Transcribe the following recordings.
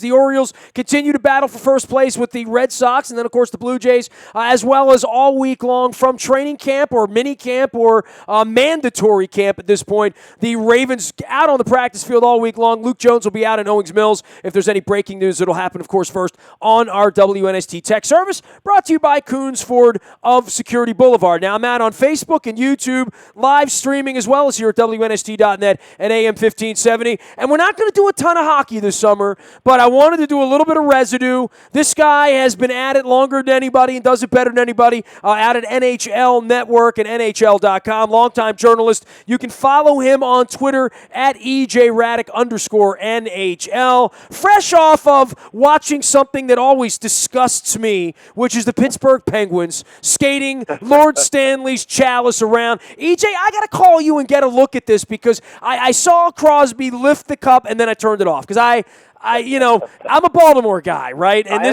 The Orioles continue to battle for first place with the Red Sox and then, of course, the Blue Jays, as well as all week long from training camp or mini camp or mandatory camp at this point. The Ravens out on the practice field all week long. Luke Jones will be out in Owings Mills. If there's any breaking news, it'll happen, of course, first on our WNST Tech Service, brought to you by Coons Ford of Security Boulevard. Now, I'm out on Facebook and YouTube, live streaming as well as here at WNST.net and AM 1570. And we're not going to do a ton of hockey this summer, but I wanted to do a little bit of residue. This guy has been at it longer than anybody and does it better than anybody out at NHL Network and NHL.com. Longtime journalist. You can follow him on Twitter at EJRaddick_NHL. Fresh off of watching something that always disgusts me, which is the Pittsburgh Penguins skating Lord Stanley's chalice around. EJ, I got to call you and get a look at this because I saw Crosby lift the cup and then I turned it off because I'm a Baltimore guy, right? And I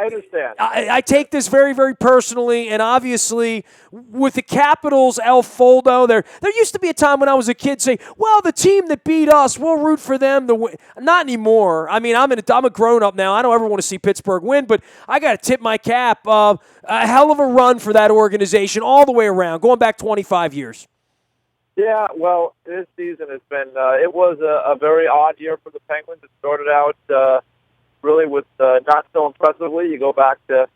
understand. I take this very, very personally, and obviously with the Capitals, El Foldo, there used to be a time when I was a kid say, well, the team that beat us, we'll root for them to win. Not anymore. I mean, I'm a grown-up now. I don't ever want to see Pittsburgh win, but I got to tip my cap. A hell of a run for that organization all the way around, going back 25 years. Yeah, well, this season has been, it was a very odd year for the Penguins. It started out really with not so impressively. You go back to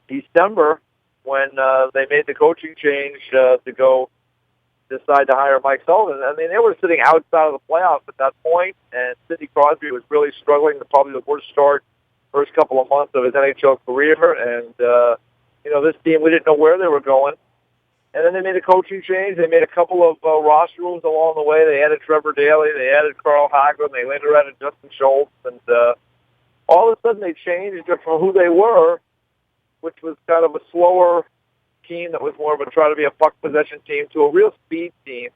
December when they made the coaching change to go decide to hire Mike Sullivan. I mean, they were sitting outside of the playoffs at that point, and Sidney Crosby was really struggling, probably the worst start first couple of months of his NHL career. And, this team, we didn't know where they were going. And then they made a coaching change. They made a couple of roster moves along the way. They added Trevor Daley. They added Carl Hagelin. They later added Justin Schultz. And all of a sudden they changed from who they were, which was kind of a slower team that was more of a try to be a puck possession team, to a real speed team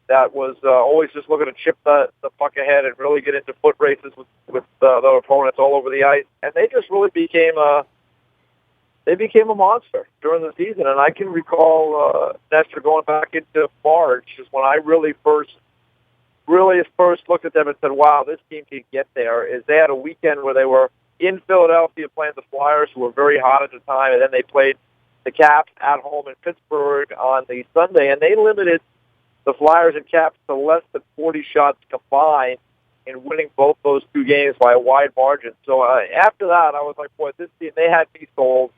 that was always just looking to chip the puck ahead and really get into foot races with their opponents all over the ice. And they just really became a monster during the season. And I can recall, Nestor, going back into March is when I really first looked at them and said, wow, this team can get there. Is they had a weekend where they were in Philadelphia playing the Flyers, who were very hot at the time, and then they played the Caps at home in Pittsburgh on the Sunday, and they limited the Flyers and Caps to less than 40 shots combined in winning both those two games by a wide margin. So after that, I was like, boy, this team, they had me sold.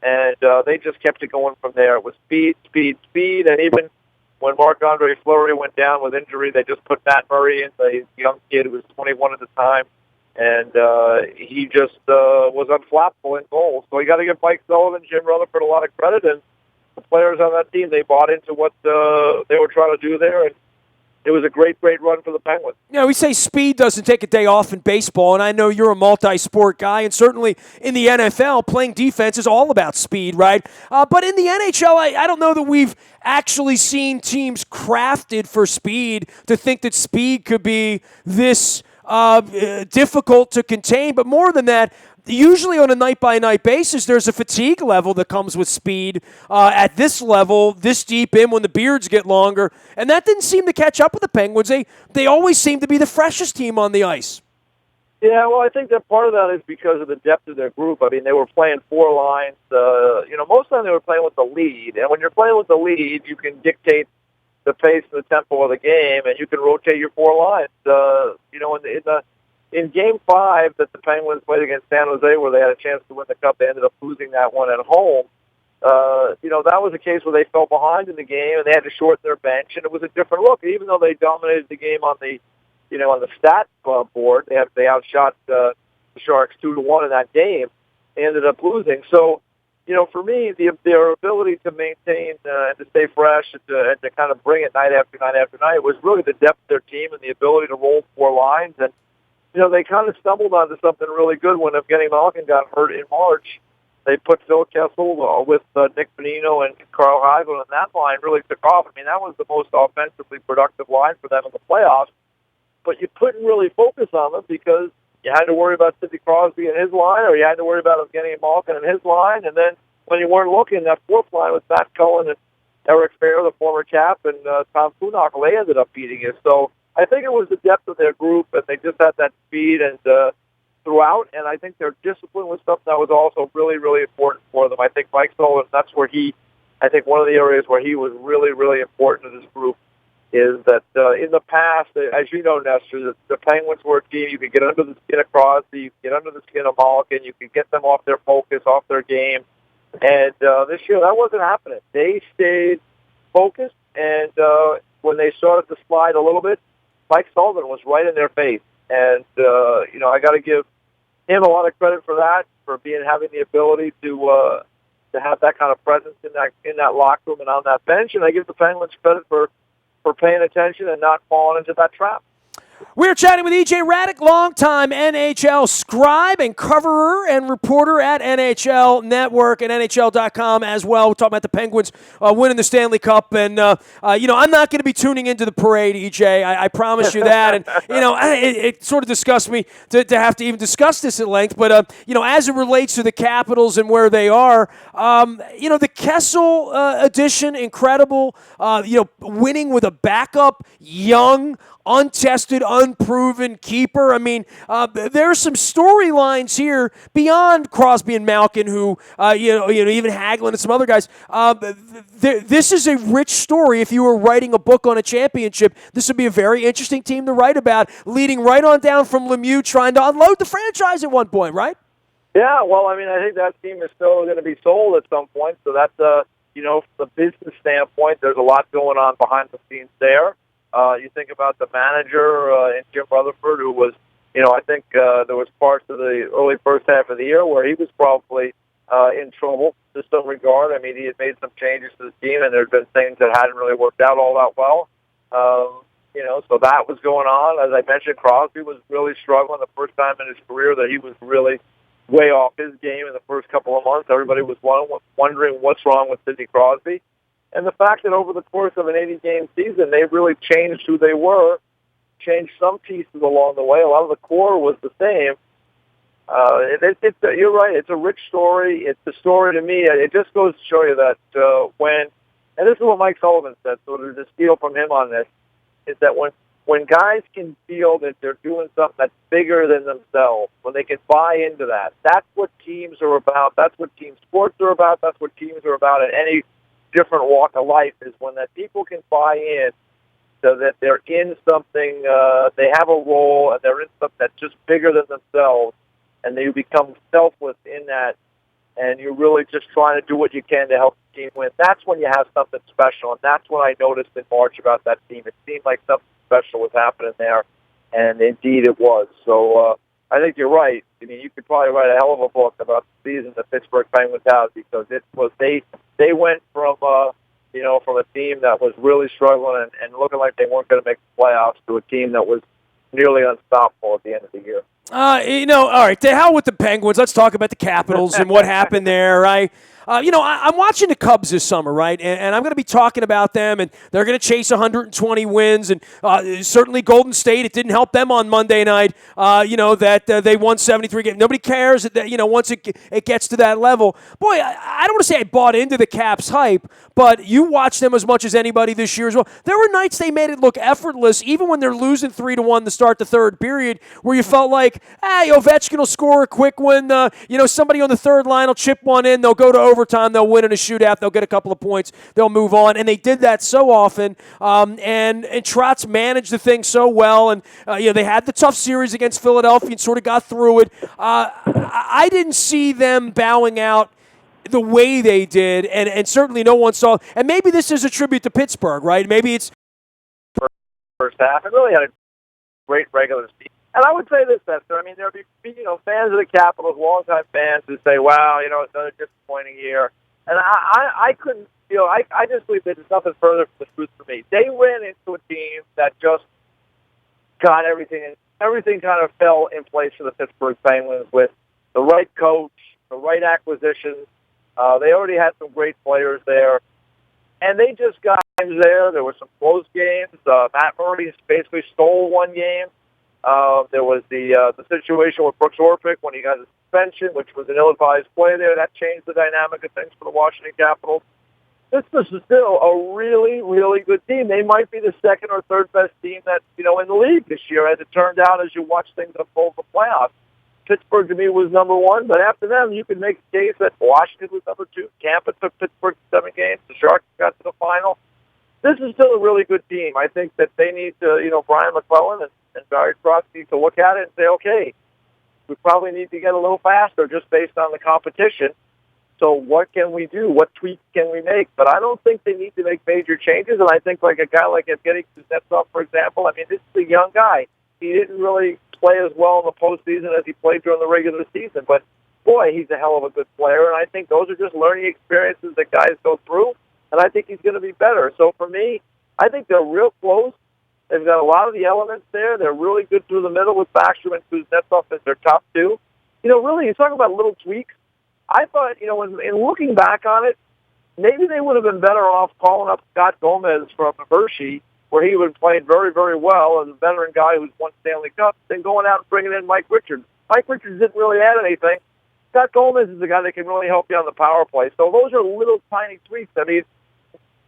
And they just kept it going from there. It was speed, speed, speed. And even when Marc-Andre Fleury went down with injury, they just put Matt Murray in, the young kid who was 21 at the time. And he just was unflappable in goals. So you got to give Mike Sullivan, Jim Rutherford a lot of credit. And the players on that team, they bought into what they were trying to do there. And it was a great, great run for the Penguins. Yeah, we say speed doesn't take a day off in baseball, and I know you're a multi-sport guy, and certainly in the NFL, playing defense is all about speed, right? But in the NHL, I don't know that we've actually seen teams crafted for speed to think that speed could be this difficult to contain. But more than that, usually on a night-by-night basis, there's a fatigue level that comes with speed at this level, this deep in when the beards get longer. And that didn't seem to catch up with the Penguins. They always seem to be the freshest team on the ice. Yeah, well, I think that part of that is because of the depth of their group. I mean, they were playing four lines. Most of the time they were playing with the lead. And when you're playing with the lead, you can dictate the pace and the tempo of the game, and you can rotate your four lines. In Game 5 that the Penguins played against San Jose, where they had a chance to win the Cup, they ended up losing that one at home. That was a case where they fell behind in the game, and they had to shorten their bench, and it was a different look. Even though they dominated the game on the stat board, they outshot the Sharks 2-1 in that game. They ended up losing. So, for me, their ability to maintain and to stay fresh and to kind of bring it night after night after night was really the depth of their team and the ability to roll four lines. And they kind of stumbled onto something really good when Evgeny Malkin got hurt in March. They put Phil Kessel with Nick Bonino and Carl Hagelin, and that line really took off. I mean, that was the most offensively productive line for them in the playoffs. But you couldn't really focus on them because you had to worry about Sidney Crosby and his line, or you had to worry about Evgeny Malkin and his line. And then when you weren't looking, that fourth line with Matt Cullen and Eric Fair, the former Cap, and Tom Kuhnhackl, they ended up beating you. So I think it was the depth of their group, and they just had that speed. And, throughout, and I think their discipline was something that was also really, really important for them. I think Mike Sullivan, that's where I think one of the areas where he was really, really important to this group is that in the past, as you know, Nestor, the Penguins were a team you could get under the skin of Crosby, you could get under the skin of Malkin, you could get them off their focus, off their game. And this year, that wasn't happening. They stayed focused, and when they started to slide a little bit, Mike Sullivan was right in their face. And, I got to give him a lot of credit for that, for having the ability to have that kind of presence in that locker room and on that bench. And I give the Penguins credit for paying attention and not falling into that trap. We're chatting with E.J. Radick, longtime NHL scribe and coverer and reporter at NHL Network and NHL.com as well. We're talking about the Penguins winning the Stanley Cup. And, I'm not going to be tuning into the parade, E.J. I promise you that. And, it sort of disgusts me to have to even discuss this at length. But, as it relates to the Capitals and where they are, the Kessel edition, incredible, winning with a backup, young, untested, unproven keeper. I mean, there's some storylines here beyond Crosby and Malkin, who, even Hagelin and some other guys. This is a rich story. If you were writing a book on a championship, this would be a very interesting team to write about, leading right on down from Lemieux, trying to unload the franchise at one point, right? Yeah, well, I think that team is still going to be sold at some point. So that's, from the business standpoint, there's a lot going on behind the scenes there. You think about the manager in Jim Rutherford, who was, I think there was parts of the early first half of the year where he was probably in trouble to some regard. I mean, he had made some changes to the team, and there had been things that hadn't really worked out all that well. So that was going on. As I mentioned, Crosby was really struggling the first time in his career that he was really way off his game in the first couple of months. Everybody was wondering what's wrong with Sidney Crosby. And the fact that over the course of an 80-game season, they really changed who they were, changed some pieces along the way. A lot of the core was the same. You're right. It's a rich story. It's a story to me. It just goes to show you that and this is what Mike Sullivan said, so to steal from him on this, is that when guys can feel that they're doing something that's bigger than themselves, when they can buy into that, that's what teams are about. That's what team sports are about. That's what teams are about at any different walk of life, is when that people can buy in so that they're in something, they have a role, and they're in something that's just bigger than themselves, and they become selfless in that, and you're really just trying to do what you can to help the team win. That's when you have something special, and that's what I noticed in March about that team. It seemed like something special was happening there, and indeed it was. So I think you're right. I mean, you could probably write a hell of a book about the season the Pittsburgh Penguins had, because it was they went from from a team that was really struggling and looking like they weren't going to make the playoffs to a team that was nearly unstoppable at the end of the year. All right, to hell with the Penguins. Let's talk about the Capitals and what happened there, right? I'm watching the Cubs this summer, right? And I'm going to be talking about them, and they're going to chase 120 wins. And certainly Golden State, it didn't help them on Monday night, that they won 73 games. Nobody cares, once it gets to that level. Boy, I don't want to say I bought into the Caps hype, but you watch them as much as anybody this year as well. There were nights they made it look effortless, even when they're losing 3-1 to start the third period, where you felt like, Ovechkin will score a quick one. Somebody on the third line will chip one in. They'll go to overtime. They'll win in a shootout. They'll get a couple of points. They'll move on. And they did that so often. And Trotz managed the thing so well. And, they had the tough series against Philadelphia and sort of got through it. I didn't see them bowing out the way they did. And certainly no one saw. And maybe this is a tribute to Pittsburgh, right? Maybe it's first half. It really had a great regular season. And I would say this, Nestor. I mean, there'll be fans of the Capitals, longtime fans, who say, "Wow, it's another disappointing year." And I couldn't feel. I just believe that there's nothing further from the truth for me. They went into a team that just got everything, and everything kind of fell in place for the Pittsburgh Penguins with the right coach, the right acquisitions. They already had some great players there, and they just got games there. There were some close games. Matt Murray basically stole one game. There was the situation with Brooks Orpik when he got a suspension, which was an ill-advised play there. That changed the dynamic of things for the Washington Capitals. This is still a really, really good team. They might be the second or third best team that in the league this year, as it turned out, as you watch things unfold for playoffs. Pittsburgh to me was number one, but after them, you could make the case that Washington was number two. Tampa took Pittsburgh to 7 games. The Sharks got to the final. This is still a really good team. I think that they need to, Brian McClellan and Barry Cross need to look at it and say, okay, we probably need to get a little faster just based on the competition. So what can we do? What tweaks can we make? But I don't think they need to make major changes. And I think like a guy like Evgeny Kuznetsov, for example, I mean, this is a young guy. He didn't really play as well in the postseason as he played during the regular season. But, boy, he's a hell of a good player. And I think those are just learning experiences that guys go through. And I think he's going to be better. So for me, I think they're real close. They've got a lot of the elements there. They're really good through the middle with Backstrom and Kuznetsov as their top two. Really, you talk about little tweaks. I thought, in looking back on it, maybe they would have been better off calling up Scott Gomez from Hershey, where he would play very, very well as a veteran guy who's won Stanley Cup, than going out and bringing in Mike Richards. Mike Richards didn't really add anything. Scott Gomez is the guy that can really help you on the power play. So those are little tiny tweaks. I mean,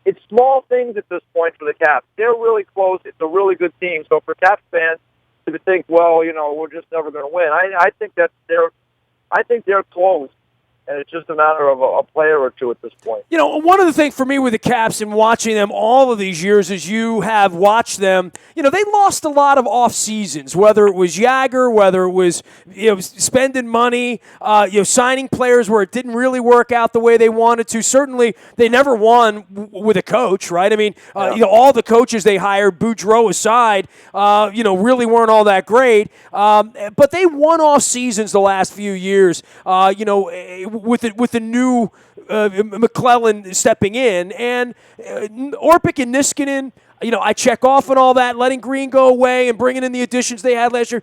it's small things at this point for the Caps. They're really close. It's a really good team. So for Caps fans to think, well, we're just never going to win, I think they're close. And it's just a matter of a player or two at this point. One of the things for me with the Caps and watching them all of these years as you have watched them, they lost a lot of off seasons, whether it was Jagger, whether it was spending money, signing players where it didn't really work out the way they wanted to. Certainly, they never won with a coach, right? I mean, all the coaches they hired, Boudreau aside, really weren't all that great. But they won off seasons the last few years, with the new McClellan stepping in, and Orpik and Niskanen, I check off on all that, letting Green go away and bringing in the additions they had last year.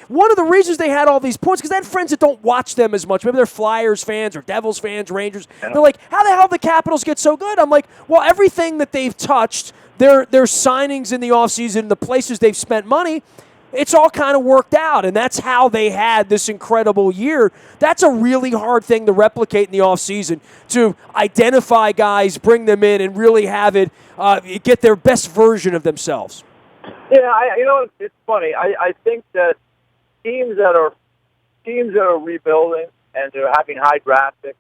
One of the reasons they had all these points, because they had friends that don't watch them as much. Maybe they're Flyers fans or Devils fans, Rangers. Yeah. They're like, how the hell the Capitals get so good? I'm like, well, everything that they've touched, their signings in the offseason, the places they've spent money, it's all kind of worked out, and that's how they had this incredible year. That's a really hard thing to replicate in the offseason, to identify guys, bring them in, and really have it get their best version of themselves. Yeah, it's funny. I think that teams that are rebuilding and they're having high draft picks,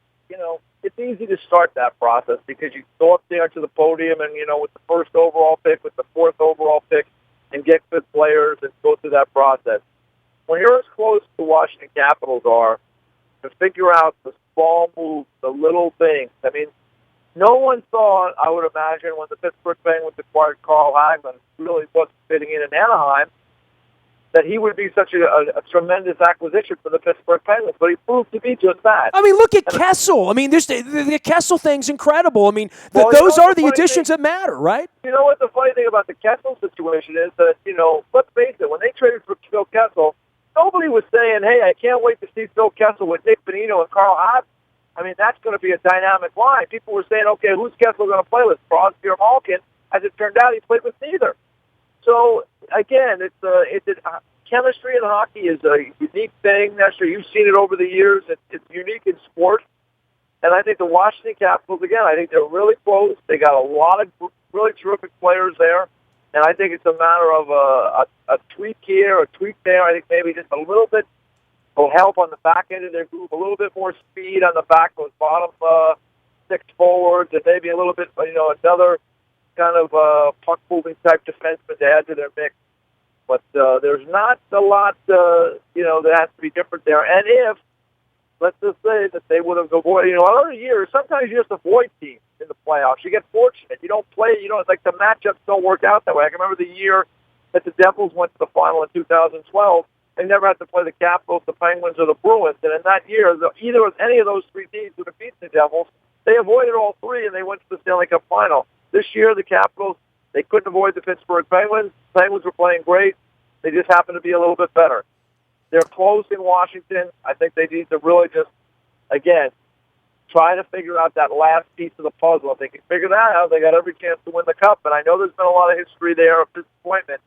it's easy to start that process because you go up there to the podium and, with the first overall pick, with the fourth overall pick, and get good players and go through that process. When you're as close to Washington Capitals are, to figure out the small moves, the little things. I mean, no one thought, I would imagine, when the Pittsburgh Penguins acquired Carl Hagman, really wasn't fitting in Anaheim, that he would be such a tremendous acquisition for the Pittsburgh Penguins, but he proved to be just that. I mean, look at Kessel. I mean, the Kessel thing's incredible. I mean, those are the additions that matter, right? You know what the funny thing about the Kessel situation is that, let's face it, when they traded for Phil Kessel, nobody was saying, hey, I can't wait to see Phil Kessel with Nick Bonino and Carl Hagman. I mean, that's going to be a dynamic line. People were saying, okay, who's Kessel going to play with, Crosby or Malkin? As it turned out, he played with neither. So, again, chemistry in hockey is a unique thing, Nestor. You've seen it over the years. It's unique in sport. And I think the Washington Capitals, again, I think they're really close. They got a lot of really terrific players there. And I think it's a matter of a tweak here, a tweak there. I think maybe just a little bit will help on the back end of their group, a little bit more speed on the back of those bottom six forwards, and maybe a little bit, another kind of puck-moving type defenseman to add to their mix. But there's not a lot, that has to be different there. And if, let's just say that they would have avoided, other years, sometimes you just avoid teams in the playoffs. You get fortunate. You don't play, it's like the matchups don't work out that way. I can remember the year that the Devils went to the final in 2012. They never had to play the Capitals, the Penguins, or the Bruins. And in that year, any of those three teams would have beaten the Devils. They avoided all three, and they went to the Stanley Cup final. This year, the Capitals, they couldn't avoid the Pittsburgh Penguins. The Penguins were playing great. They just happened to be a little bit better. They're close in Washington. I think they need to really just, again, try to figure out that last piece of the puzzle. If they can figure that out, they got every chance to win the Cup. And I know there's been a lot of history there of disappointment.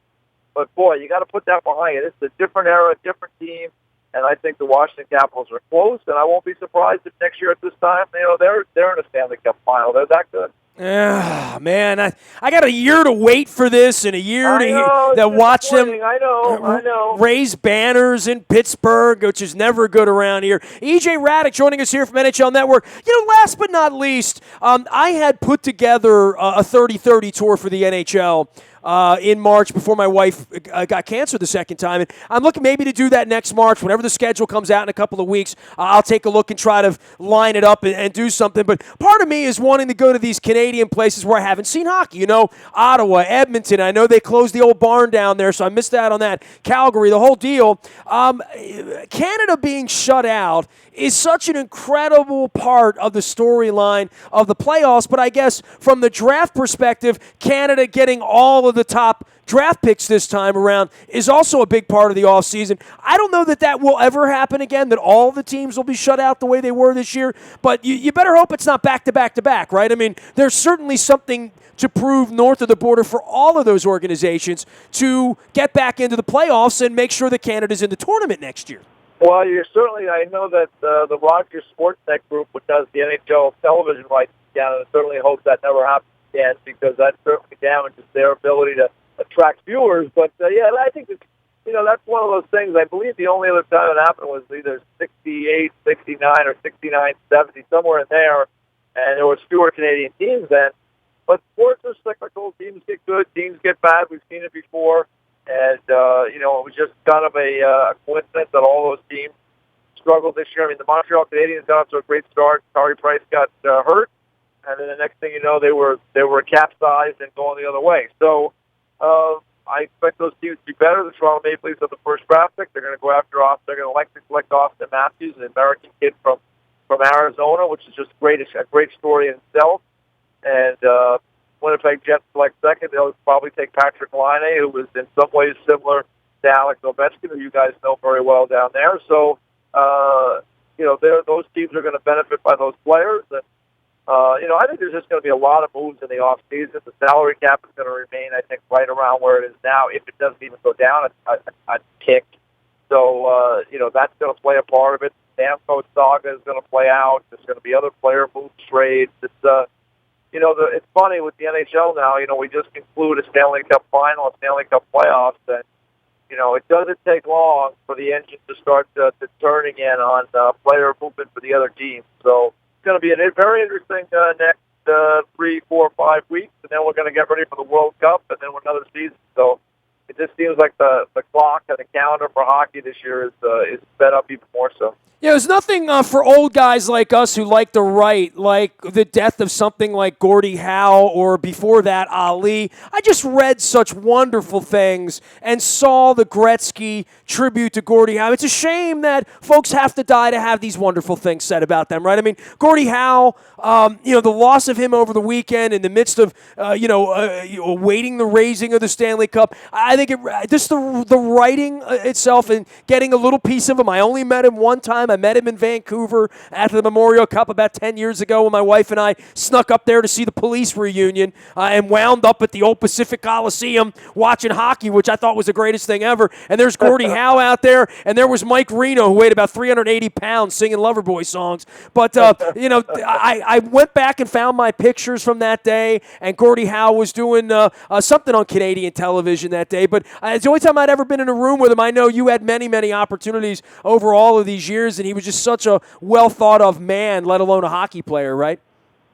But, boy, you got to put that behind you. It's a different era, a different team. And I think the Washington Capitals are close. And I won't be surprised if next year at this time, they're in a Stanley Cup final. They're that good. Man, I got a year to wait for this and a year I know to it's watch them disappointing. I know. raise banners in Pittsburgh, which is never good around here. EJ Raddick joining us here from NHL Network. Last but not least, I had put together a 30-30 tour for the NHL. In March before my wife got cancer the second time. And I'm looking maybe to do that next March. Whenever the schedule comes out in a couple of weeks, I'll take a look and try to line it up and do something. But part of me is wanting to go to these Canadian places where I haven't seen hockey. Ottawa, Edmonton. I know they closed the old barn down there, so I missed out on that. Calgary, the whole deal. Canada being shut out is such an incredible part of the storyline of the playoffs. But I guess from the draft perspective, Canada getting all of the top draft picks this time around is also a big part of the offseason. I don't know that will ever happen again, that all the teams will be shut out the way they were this year, but you better hope it's not back-to-back-to-back, right? I mean, there's certainly something to prove north of the border for all of those organizations to get back into the playoffs and make sure that Canada's in the tournament next year. Well, I know that the Rogers Sportsnet Group, which does the NHL television rights in Canada, certainly hopes that never happens again, because that certainly damages their ability to attract viewers. But, I think that's one of those things. I believe the only other time it happened was either 68, 69, or 69, 70, somewhere in there, and there was fewer Canadian teams then. But sports are cyclical. Teams get good, teams get bad. We've seen it before. And, it was just kind of a coincidence that all those teams struggled this year. I mean, the Montreal Canadiens got off to a great start. Carey Price got hurt. And then the next thing you know, they were capsized and going the other way. So I expect those teams to be better. The Toronto Maple Leafs are the first draft pick. They're going to go after Austin. They're going to select Austin Matthews, an American kid from Arizona, which is just a great story in itself. And Winnipeg Jets select second. They'll probably take Patrick Laine, who was in some ways similar to Alex Ovechkin, who you guys know very well down there. So, those teams are going to benefit by those players. And, I think there's just going to be a lot of moves in the offseason. The salary cap is going to remain, I think, right around where it is now. If it doesn't even go down, a tick. So, that's going to play a part of it. Stamkos saga is going to play out. There's going to be other player moves, trades. It's it's funny with the NHL now. We just conclude a Stanley Cup final, a Stanley Cup playoffs, and it doesn't take long for the engine to start to turn again on player movement for the other teams. So it's going to be a very interesting next 3, 4, 5 weeks, and then we're going to get ready for the World Cup, and then another season. So it just seems like the clock and the calendar for hockey this year is sped up even more so. Yeah, there's nothing for old guys like us who like to write, like the death of something like Gordie Howe or before that, Ali. I just read such wonderful things and saw the Gretzky tribute to Gordie Howe. It's a shame that folks have to die to have these wonderful things said about them, right? I mean, Gordie Howe, the loss of him over the weekend in the midst of, awaiting the raising of the Stanley Cup. I think just the writing itself and getting a little piece of him. I only met him one time. I met him in Vancouver at the Memorial Cup about 10 years ago when my wife and I snuck up there to see the Police reunion and wound up at the old Pacific Coliseum watching hockey, which I thought was the greatest thing ever. And there's Gordie Howe out there, and there was Mike Reno, who weighed about 380 pounds, singing Loverboy songs. But, I went back and found my pictures from that day, and Gordie Howe was doing something on Canadian television that day. But it's the only time I'd ever been in a room with him. I know you had many, many opportunities over all of these years, and he was just such a well-thought-of man, let alone a hockey player, right?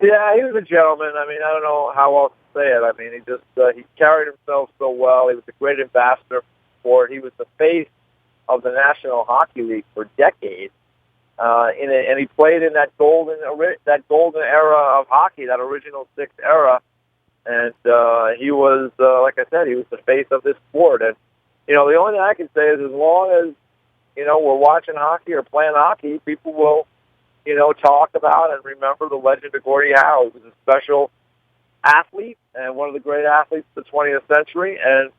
Yeah, he was a gentleman. I mean, I don't know how else to say it. I mean, he just he carried himself so well. He was a great ambassador for it. He was the face of the National Hockey League for decades, and he played in that golden era of hockey, that original six era. And he was, like I said, he was the face of this sport. And the only thing I can say is, as long as we're watching hockey or playing hockey, people will, talk about and remember the legend of Gordie Howe. He was a special athlete and one of the great athletes of the 20th century, and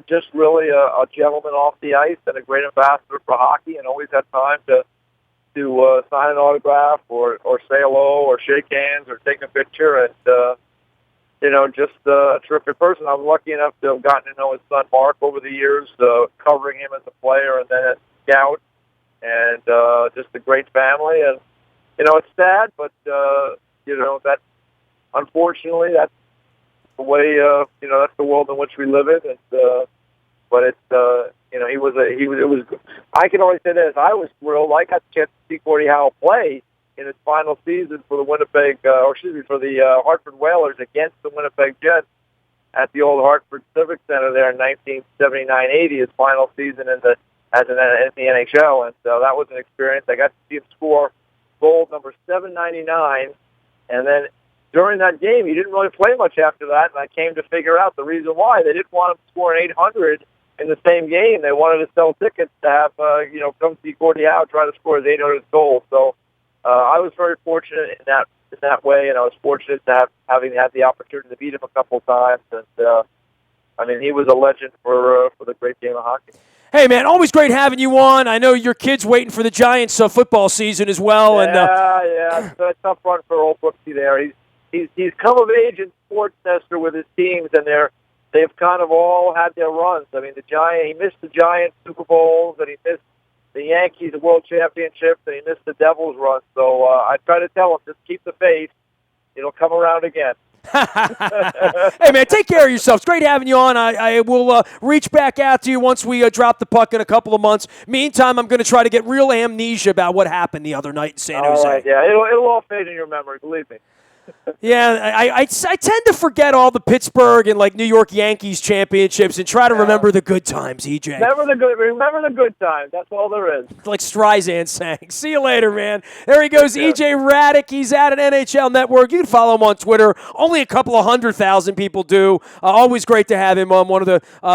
just really a gentleman off the ice and a great ambassador for hockey, and always had time to sign an autograph or say hello or shake hands or take a picture. And just a terrific person. I was lucky enough to have gotten to know his son Mark over the years, covering him as a player and then as a scout, and just a great family. And it's sad, but that unfortunately, that's the way, that's the world in which we live in. But it's, it was, I can only say this, I was thrilled. I got the chance to see Gordie Howe play in his final season for the for the Hartford Whalers against the Winnipeg Jets at the old Hartford Civic Center there in 1979-80, his final season in the NHL. And so that was an experience. I got to see him score goal number 799, and then during that game, he didn't really play much after that, and I came to figure out the reason why. They didn't want him to score an 800 in the same game. They wanted to sell tickets to have, come see Gordie Howe try to score his 800th goal. So I was very fortunate in that way, and I was fortunate to having had the opportunity to meet him a couple times. And he was a legend for the great game of hockey. Hey, man, always great having you on. I know your kid's waiting for the Giants football season as well. Yeah, it's a tough run for old Brooksy there. He's come of age in sports, Nestor, with his teams, and they've kind of all had their runs. I mean, he missed the Giants Super Bowls, and he missed the Yankees World Championships, and he missed the Devils run. So I try to tell him, just keep the faith. It'll come around again. Hey, man, take care of yourself. It's great having you on. I will reach back out to you once we drop the puck in a couple of months. Meantime, I'm going to try to get real amnesia about what happened the other night in San Jose. All right, yeah. It'll all fade in your memory, believe me. Yeah, I tend to forget all the Pittsburgh and New York Yankees championships and try to remember the good times, EJ. Remember the good times. That's all there is. Like Streisand sang. See you later, man. There he goes, EJ Radick. He's at an NHL Network. You can follow him on Twitter. Only a couple of 100,000 people do. Always great to have him on, one of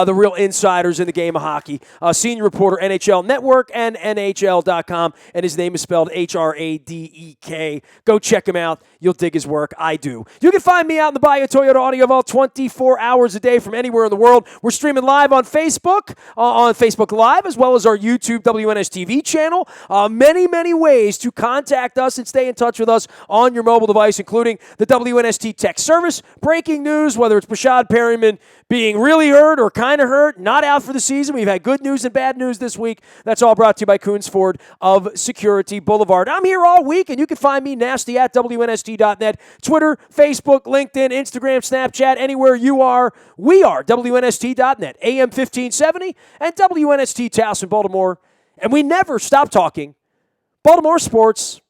the real insiders in the game of hockey. Senior reporter, NHL Network and NHL.com, and his name is spelled Hradek. Go check him out. You'll dig his work. I do. You can find me out in the Bayou Toyota Audio Vault 24 hours a day from anywhere in the world. We're streaming live on Facebook, on Facebook Live, as well as our YouTube WNSTV channel. Many, many ways to contact us and stay in touch with us on your mobile device, including the WNST text service. Breaking news, whether it's Brashad Perryman being really hurt or kind of hurt, not out for the season. We've had good news and bad news this week. That's all brought to you by Coons Ford of Security Boulevard. I'm here all week, and you can find me nasty at WNST.net. Twitter, Facebook, LinkedIn, Instagram, Snapchat, anywhere you are. We are WNST.net, AM 1570, and WNST Towson, Baltimore. And we never stop talking Baltimore sports.